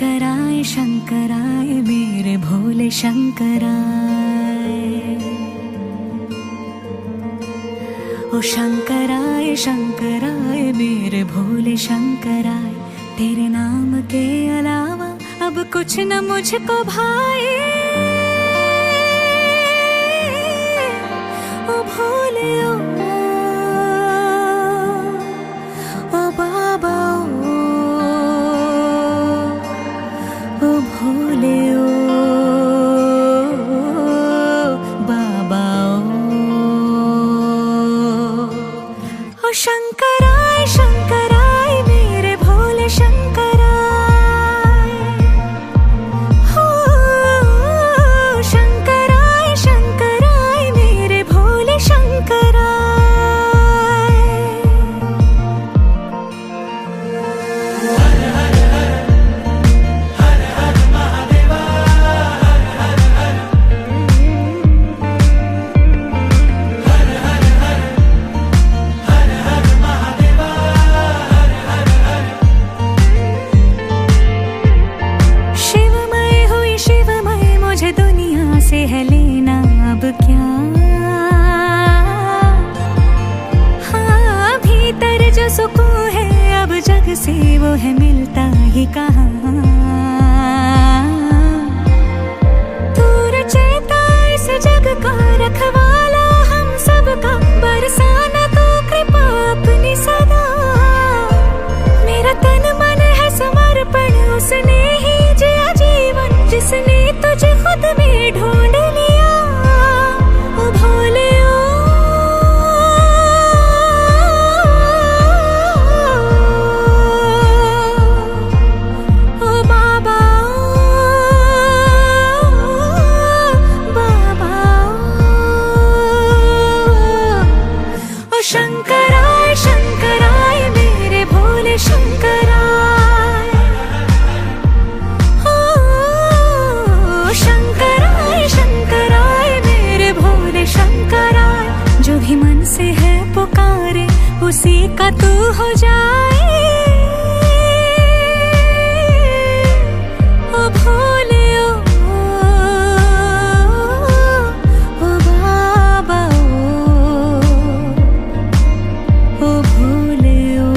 शंकराय शंकराय मेरे भोले शंकराय। ओ शंकराय शंकराय मेरे भोले शंकराय। तेरे नाम के अलावा अब कुछ न मुझको भाए। ओ भोले ओ बाबा ओ भोले ओ बाबा ओ शंकराय शंकराय मेरे भोले शंकराय। हो शंकराय शंकराय मेरे भोले शंकराय। से है लेना अब क्या। हाँ भीतर जो सुकून है अब जग से वो है मिलता ही कहाँ। तू रचयिता इस जग का रखवाला हम सबका बरसाना तो कृपा अपनी सदा। मेरा तन मन है समर्पण उसने ही जिया जीवन जिसने तुझे खुद में ढूंढ लिया। ओ भोले ओ बाबा बाबा ओ शंकराय शंकराय मेरे भोले शंकराय। शंकराय शंकराय मेरे भोले शंकराय। जो भी मन से है पुकारे उसी का तू हो जाए। ओ भोले ओ बाबा ओ भोले ओ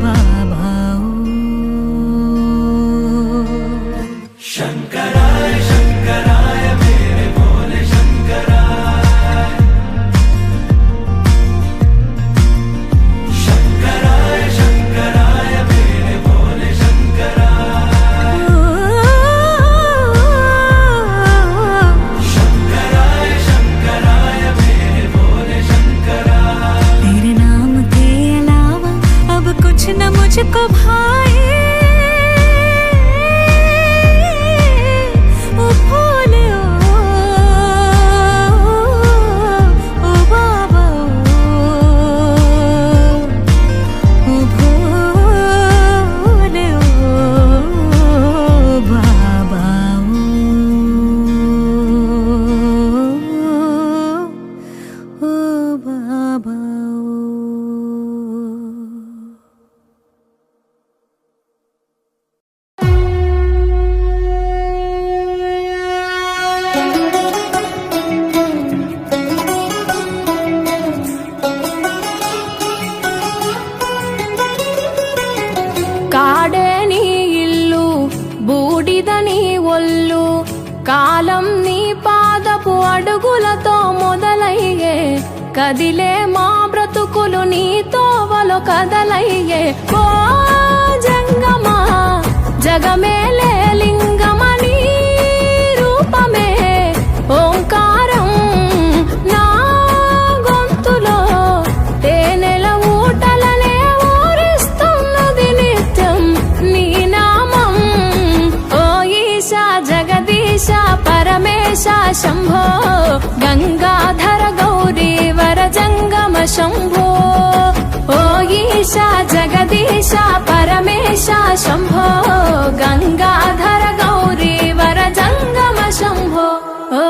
बाबा शंकराय शंकराय मेरे भोले शंकराय। शंकराय शंकराय मेरे भोले शंकराय। शंकराय शंकराय मेरे भोले शंकराय। तेरे नाम के अलावा अब कुछ न मुझको भाए। కాడేని ఇల్లు బూడిదని ఒళ్ళు కాలం నీ పాదపు అడుగులతో మొదలయ్యే కదిలే మా బ్రతుకులు నీ తోవలో కదలయ్యే. ఓ జంగమా జగమేలే లింగమని రూపమే ఓంకారం నా గొంతులో తేనెల ఊటలనే ఊరిస్తున్నది నిత్యం నీ నామం. ఓ ఈశా జగదీశ పరమేశ శంభో గంగాధర గౌరీ వర జంగమ శంభో. ఓ ఈశా జగదీశ పరమేశ శంభో గంగాధర గౌరీ వర జంగమ శంభో. ఓ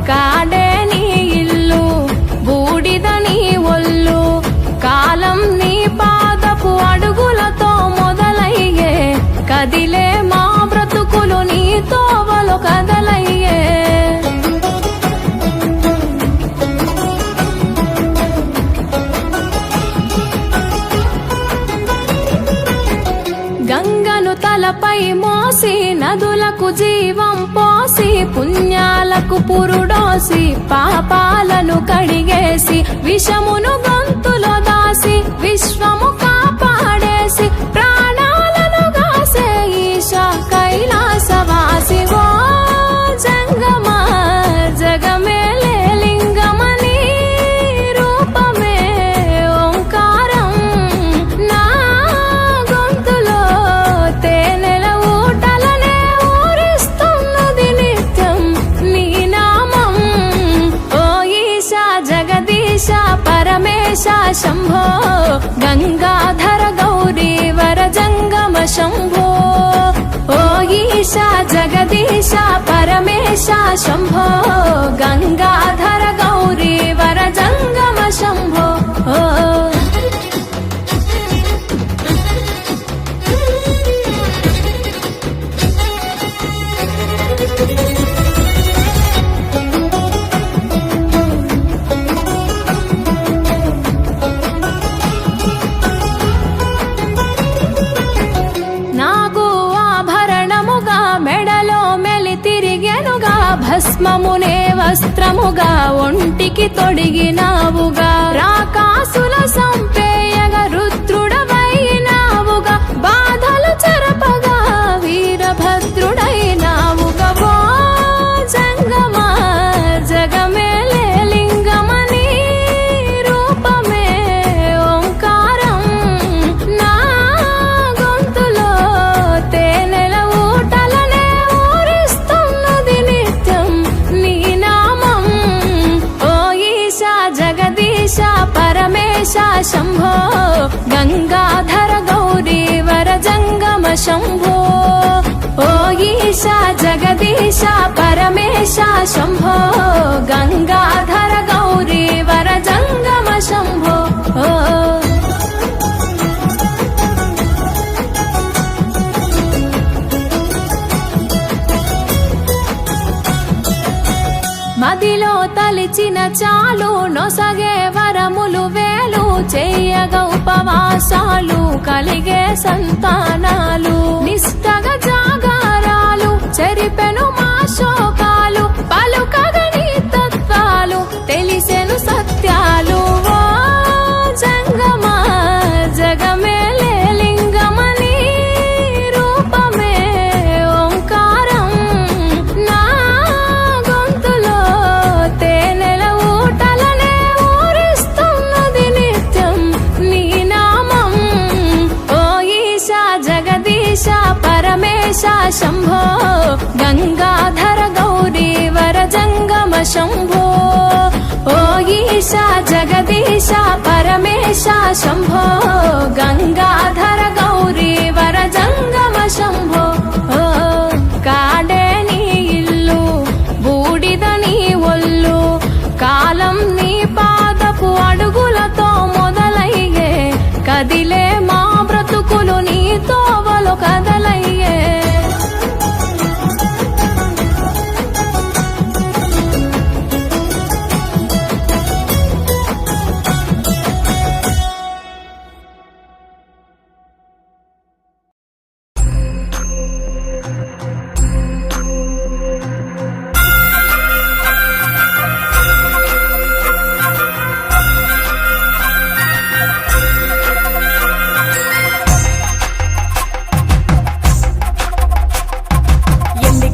కాడేని ఇల్లు బూడిదని ఒళ్ళు కాలం నీ పాదపు అడుగులతో మొదలు జన్మలకు జీవం పోసి పుణ్యాలకు పురుడోసి పాపాలను కడిగేసి విషమును గొంతులో దాసి విశ్వము కాపాడేసి ప్రాణాలను గాసే ఈశా కైలాసవాసి ఓ జంగమా జగమేలే లింగమని రూపమే ఓంకారం నా గొంతులో తేనెల ఊటలనే ఊరిస్తున్నది నిత్యం నీ నామం ఓ ఈశా జగదీశ పరమేశ శంభో గంగాధర గౌరీ వర జంగమ శంభో ఓ ఈశా జగదీశ పరమేశ శంభో గంగాధర గౌరీ వర జంగమ శంభో ఓ నాగు ఆభరణముగా మెడలో మెలి తిరిగెనుగా భస్మమునే వస్త్రముగా ఒంటికి తొడిగినావుగా రాకాసుల సంపేయగా రుద్రుడవైనావుగా బాధలు చెరపగా వీరభద్రుడైనావుగా ఓ జంగమా జగమేలే లింగమని రూపమే ఓంకారం నా గొంతులో తేనెల ఊటలనే ఊరిస్తున్నది నిత్యం నీ నామం ఓ ఈశా జగదీశ పరమేశ శంభో గంగాధర గౌరీ వర జంగమ శంభో ఓ ఈశా జగదీశ పరమేశ శంభో గంగాధర గౌరీ వర జంగమ శంభో ఓ మదిలో తలిచిన చాలు నొసగే వరములు వేలు చెయ్యగ ఉపవాసాలు కలిగే సంతానాలు నిష్టగా జాగారాలు చెరిపెను మా శోకాలు పలుకగని తత్వాలు తెలిసెను సత్యాలు ఓ జంగమా జగమేలే లింగమని రూపమే ఓంకారం నా గొంతులో తేనెల ఊటలనే ఊరిస్తున్నది నిత్యం నీ నామం ఓ ఈశా జగదీశ పరమేశ శంభో గంగాధర గౌరీ వర జంగమ శంభో ఓ ఈశా జగదీశ పరమేశ శంభో గంగాధర గౌరీ వర జంగమ శంభో ఓ కాడే నీ ఇల్లు బూడిద నీ ఒళ్ళు కాలం నీ పాదపు అడుగులతో మొదలయ్యే కదిలే మా బ్రతుకులు నీ తోవలు కదలయ్యే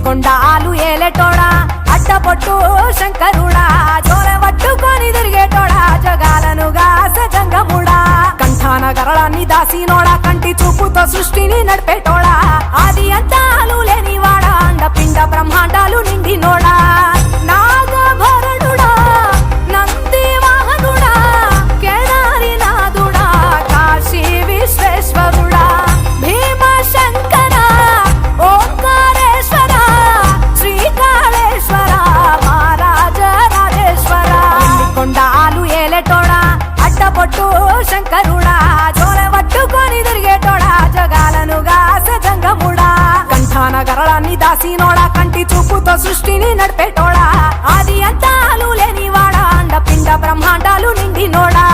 కొండాలు ఏలేటోడా అడ్డపొట్టు శంకరుడా జోలె పట్టుకొని తిరిగేటోడా జగాలను గాస జంగముడా కంఠాన గరళాన్ని దాసినోడా కంటి చూపుతో సృష్టిని నడిపేటోడా ఆది అంతాలు లేనివాడా అండపిండ బ్రహ్మాండాలు నిండినోడా నాగభరణుడా నంది వాహనుడా కేదారినాథుడా కాశీ విశ్వేశ్వరుడా భీమ శంకర ఓంకారేశ్వర శ్రీకాళేశ్వర మహారాజ రాజేశ్వర కొండాలు ఏలేటోడా అడ్డపొట్టు శంకరుడా జోలె పట్టుకొని తిరిగేటోడా జగాలను గాస జంగముడా కంఠాన గరళాన్ని దాసినోడా కంటి చూపుతో సృష్టిని నడిపేటోడా ఆది అంతాలు లేనివాడా అండపిండ బ్రహ్మాండాలు నిండినోడా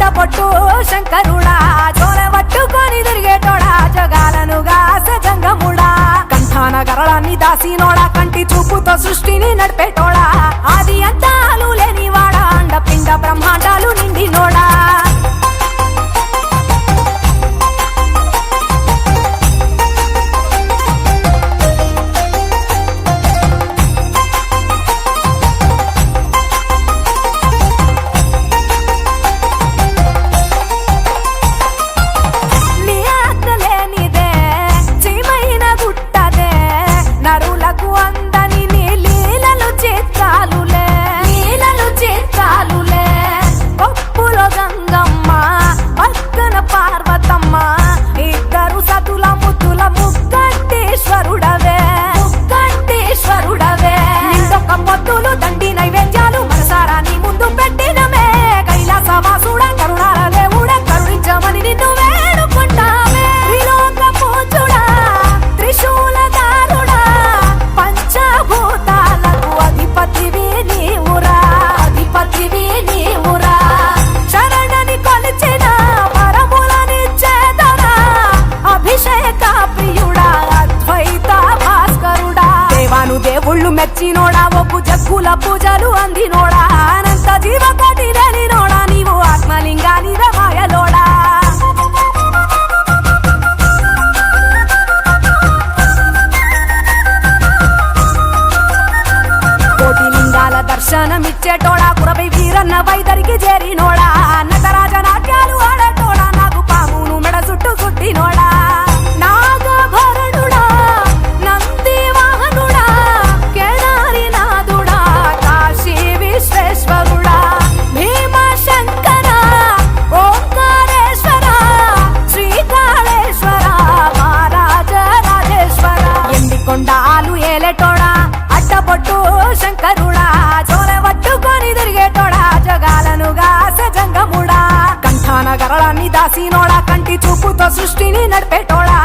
అడ్డపొట్టు శంకరుడా జోలె పట్టుకొని తిరిగేటోడా జగాలను గాసె జంగముడా కంఠాన గరళాన్ని దాసినోడా కంటి చూపుతో సృష్టిని నడిపేటోడా ఆది అంతాలు లేనివాడా అండపిండ బ్రహ్మాండాలు నిండినోడా దేవుళ్ళు మెచ్చినోడా ఒప్పు జగ్గుల పూజలు అందినోడా అనంత జీవకోటి లేనినోడా నీవు ఆత్మలింగాని రమాయలోడా కోటి లింగాల దర్శనమిచ్చేటోడా కురవై వీరన్న వైదరికి చేరినోడా నటరాజ నాట్యాలు ఆడేటోడా నాకు పామును మెడ చుట్టూ కుట్టినోడా నాగభరణుడా నంది వాహనుడా కేదారినాథుడా కాశీ విశ్వేశ్వరుడా భీమశంకర ఓంకారేశ్వర శ్రీకాళేశ్వర మహారాజ రాజేశ్వర ఎండికొండాలు ఏలేటోడా అడ్డపొట్టు శంకరుడా జోలె పట్టుకొని తిరిగేటోడా జగాలను గాసె జంగముడా కంఠాన గరళాన్ని దాసినోడా కంటి చూపుతో సృష్టిని నడిపేటోడా